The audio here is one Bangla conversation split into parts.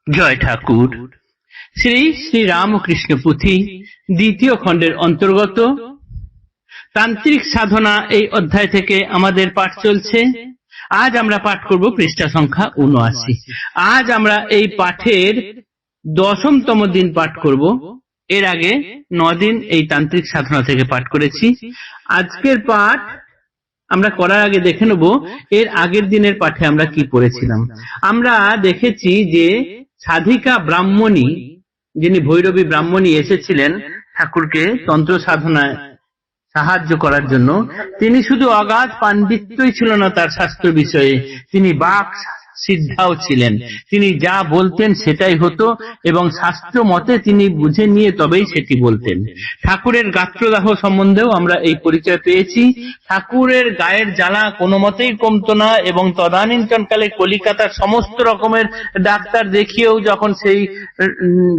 জয় ঠাকুর। শ্রী শ্রী রামকৃষ্ণ পুঁথি দ্বিতীয় খণ্ডের অন্তর্গত তান্ত্রিক সাধনা এই অধ্যায় থেকে আমাদের পাঠ চলছে। আজ আমরা পাঠ করব পৃষ্ঠা সংখ্যা ৭৯। আজ আমরা এই পাঠের ১০তম দিন পাঠ করব। এর আগে ৯ দিন এই তান্ত্রিক সাধনা থেকে পাঠ করেছি। আজকের পাঠ আমরা করার আগে দেখে নেব এর আগের দিনের পাঠে আমরা কি পড়েছিলাম। আমরা দেখেছি যে সাধিকা ব্রাহ্মণী, যিনি ভৈরবী ব্রাহ্মণী এসেছিলেন ঠাকুরকে তন্ত্র সাধনায় সাহায্য করার জন্য, তিনি শুধু অগাধ পাণ্ডিত্যই ছিল না তার শাস্ত্র বিষয়ে, তিনি বাক সিদ্ধাও ছিলেন। তিনি যা বলতেন সেটাই হতো এবং শাস্ত্র মতে তিনি বুঝে নিয়ে তবেই সেটি বলতেন। ঠাকুরের গাত্রদাহ সম্বন্ধেও আমরা এই পরিচয় পেয়েছি। ঠাকুরের গায়ের জ্বালা কোনো মতেই কমতো না এবং তদানীন্তনকালে কলিকাতার সমস্ত রকমের ডাক্তার দেখিয়েও যখন সেই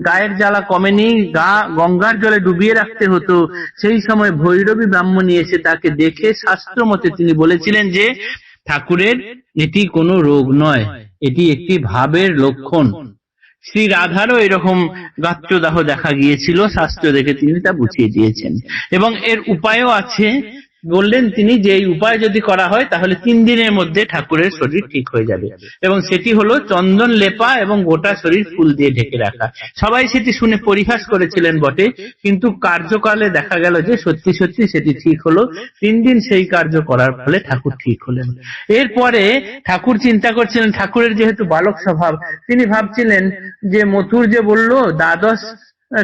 গায়ের জ্বালা কমেনি, গা গঙ্গার জলে ডুবিয়ে রাখতে হতো, সেই সময় ভৈরবী ব্রাহ্মণী এসে তাকে দেখে শাস্ত্র মতে তিনি বলেছিলেন যে ঠাকুরের এটি কোনো রোগ নয়, এটি একটি ভাবের লক্ষণ। শ্রী রাধারও এরকম গাত্রদাহ দেখা গিয়েছিল, শাস্ত্র দেখে তিনি তা বুঝিয়ে দিয়েছেন এবং এর উপায়ও আছে। বললেন তিনি যে এই উপায় যদি করা হয় তাহলে ৩ দিনের মধ্যে ঠাকুরের শরীর ঠিক হয়ে যাবে এবং সেটি হলো চন্দন লেপা এবং গোটা শরীর ফুল দিয়ে ঢেকে রাখা। সবাই সেটি শুনে পরিহাস করেছিলেন বটে, কিন্তু কার্যকালে দেখা গেল যে সত্যি সত্যি সেটি ঠিক হলো। ৩ দিন সেই কার্য করার ফলে ঠাকুর ঠিক হলেন। এরপরে ঠাকুর চিন্তা করছিলেন, ঠাকুরের যেহেতু বালক স্বভাব, তিনি ভাবছিলেন যে মথুর যে বলল দ্বাদশ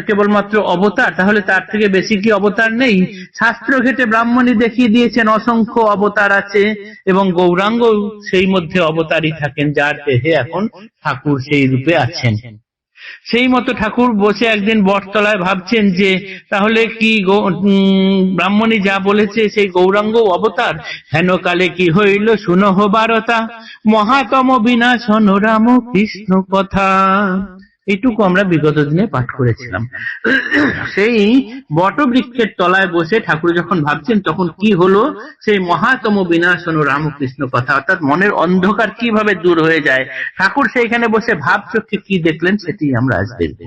কেবলমাত্র অবতার, তাহলে তার থেকে বেশি কি অবতার নেই? শাস্ত্র ঘেটে ব্রাহ্মণী দেখিয়ে দিয়েছেন অসংখ্য অবতার আছে এবং গৌরাঙ্গ সেই মধ্যে অবতারই থাকেন, যার দেহে এখন ঠাকুর সেই রূপে আছেন। সেই মতো ঠাকুর বসে একদিন বটতলায় ভাবছেন যে তাহলে কি ব্রাহ্মণী যা বলেছে সেই গৌরাঙ্গ অবতার? হেন কালে কি হইল শুনহ বারতা, মহাতম বিনাশন রাম কৃষ্ণ কথা। এইটুকু আমরা বিগত দিনে পাঠ করেছিলাম। সেই বটবৃক্ষের তলায় বসে ঠাকুর যখন ভাবছেন তখন কি হলো, সেই মহাতম বিনাশন রামকৃষ্ণ কথা, অর্থাৎ মনের অন্ধকার কিভাবে দূর হয়ে যায়। ঠাকুর সেইখানে বসে ভাব চক্ষে কি দেখলেন সেটি আমরা আজ দেখব।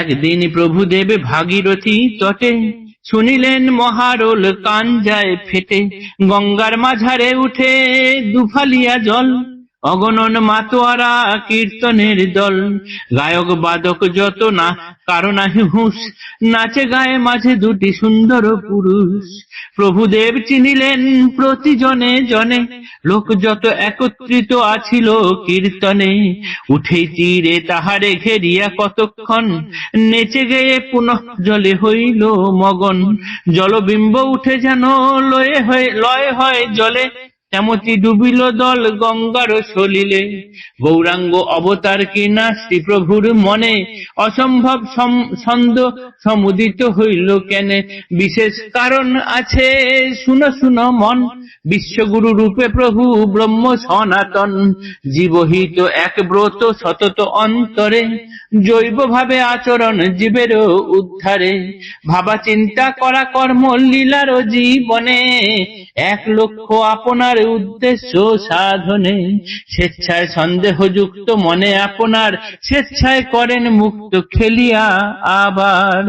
একদিন প্রভু দেবে ভাগীরথী তটে, শুনিলেন মহারোল কান যায় ফেটে, গঙ্গার মাঝারে উঠে দুফালিয়া জল, অগণন মাতোয়ারা কীর্তনের দল, গায়ক বাদক যত না কারণ হুঁশ, নাচে গায়ে মাঝে দুটি সুন্দর পুরুষ। প্রভুদেব চিনিলেন প্রতি জনে জনে, লোক যত একত্রিত আছিল কীর্তনে, উঠেই তীরে তাহারে ঘেরিয়া কতক্ষণ, নেচে গেয়ে পুনঃ জলে হইল মগন। জলবিম্ব উঠে যেন লয় হয় জলে, তেমতি ডুবিল দল গঙ্গার সলিলে। গৌরাঙ্গ অবতার কিনা শ্রীপ্রভুর মনে, অসম্ভব ছন্দ সমুদিত হইল কেনে, বিশেষ কারণ আছে শুনো শুনো মন, বিশ্বগুরু রূপে প্রভু ব্রহ্ম সনাতন, জীবহিত এক ব্রত সতত অন্তরে, জৈব ভাবে আচরণ জীবের উদ্ধারে, ভাবা চিন্তা করা কর্ম লীলার জীবনে, এক লক্ষ্য আপনার উদ্দেশ্য সাধনে, স্বেচ্ছায় সন্দেহযুক্ত মনে আপনার, স্বেচ্ছায় করেন মুক্ত খেলিয়া আবার,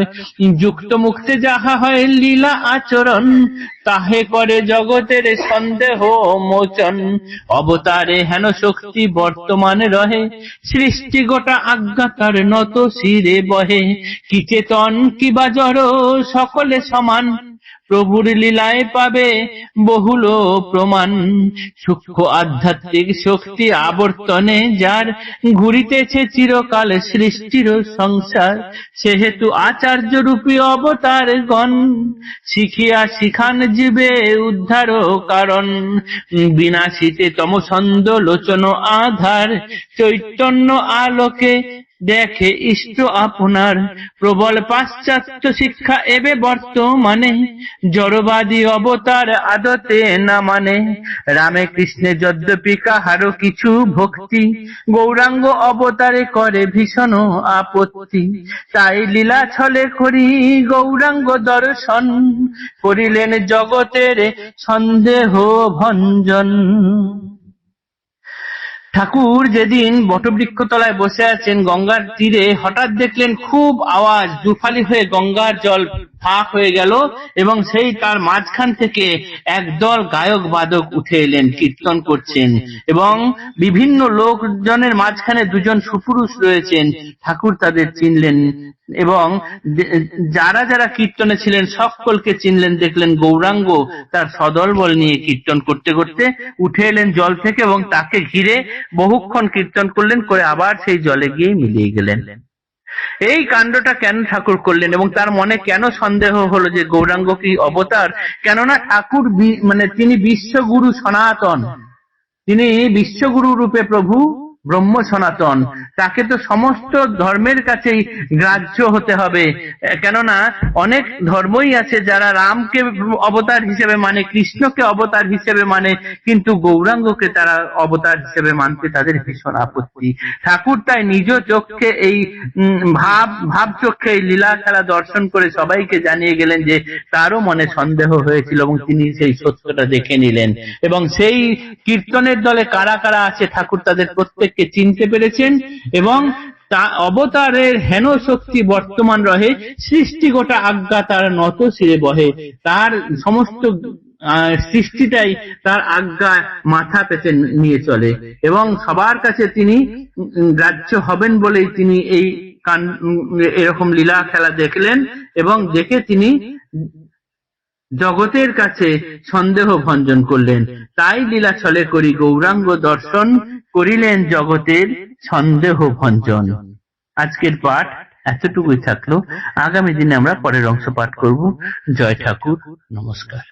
যুক্ত মুক্তে যাহা হয় লীলা আচরণ, তাহে করে জগতের সন্দেহ মোচন। অবতারে হেন শক্তি বর্তমানে রহে, সৃষ্টি গোটা আজ্ঞাতার নত শিরে বহে, কি চেতন কি বা জড় সকলে সমান, প্রভুর লীলায় পাবে বহুল প্রমাণ। সূক্ষ্ম আধ্যাত্মিক শক্তি আবর্তনে যার, ঘুরিতেছে চিরকাল সৃষ্টির সংসার, সেহেতু আচার্য রূপী অবতার গণ, শিখিয়া শিখান জীবে উদ্ধার কারণ, বিনাশিতে তমসন্দ লোচন আধার, চৈতন্য আলোকে দেখে ইষ্ট আপনার, প্রবল পাশ্চাত্য শিক্ষা এবে বর্তমানে, জড়বাদী অবতার আদতে না মানে, রামে কৃষ্ণে যদ্যপি কাহারো কিছু ভক্তি, গৌরাঙ্গ অবতারে করে ভীষণ আপত্তি, তাই লীলা ছলে করি গৌরাঙ্গ দর্শন, করিলেন জগতের সন্দেহ ভঞ্জন। ঠাকুর যেদিন বটবৃক্ষ তলায় বসে আছেন গঙ্গার তীরে, হঠাৎ দেখলেন খুব আওয়াজ, দুফালি হয়ে গঙ্গার জল ফাঁক হয়ে গেল এবং সেই তার মাঝখান থেকে একদল গায়ক বাদক উঠে এলেন, কীর্তন করছেন এবং বিভিন্ন লোকজনের মাঝখানে দুজন সুপুরুষ রয়েছেন। ঠাকুর তাদের চিনলেন এবং যারা যারা কীর্তনে ছিলেন সকলকে চিনলেন। দেখলেন গৌরাঙ্গ তার সদলবল নিয়ে কীর্তন করতে করতে উঠে এলেন জল থেকে এবং তাকে ঘিরে বহুক্ষণ কীর্তন করলেন, করে আবার সেই জলে গিয়ে মিলিয়ে গেলেন। এই কাণ্ডটা কেন ঠাকুর করলেন এবং তার মনে কেন সন্দেহ হলো যে গৌরাঙ্গ কি অবতার? কেননা ঠাকুর তিনি বিশ্বগুরু সনাতন, তিনি বিশ্বগুরু রূপে প্রভু ব্রহ্ম সনাতন। তাকে তো সমস্ত ধর্মের কাছেই গ্রাহ্য হতে হবে, কেননা অনেক ধর্মই আছে যারা রামকে অবতার হিসেবে মানে, কৃষ্ণকে অবতার হিসেবে মানে, কিন্তু গৌরাঙ্গকে তারা অবতার হিসেবে মানতে তাদের ভীষণ আপত্তি। ঠাকুর তাই নিজ চক্ষে এই ভাব চক্ষে এই লীলা খেলা দর্শন করে সবাইকে জানিয়ে গেলেন যে তারও মনে সন্দেহ হয়েছিল এবং তিনি সেই সত্যটা দেখে নিলেন। এবং সেই কীর্তনের দলে কারা কারা আছে ঠাকুর তাদের প্রত্যেককে চিনতে পেরেছেন এবং তা অবতারের হেন শক্তি বর্তমান রহে, সৃষ্টি গোটা আজ্ঞা তার নত শিরে বহে। তার সমস্ত সৃষ্টিটাই তার আজ্ঞা মাথা পেতে নিয়ে চলে এবং সবার কাছে তিনি গ্রাহ্য হবেন বলেই তিনি এই এরকম লীলা খেলা দেখলেন এবং দেখে তিনি জগতের কাছে সন্দেহ ভঞ্জন করলেন। তাই লীলা ছলে করি গৌরাঙ্গ দর্শন, করিলেন জগতের সন্দেহ ভঞ্জন। আজকের পাঠ এতটুকুই থাকলো। আগামী দিনে আমরা পরের অংশ পাঠ করব। জয় ঠাকুর, নমস্কার।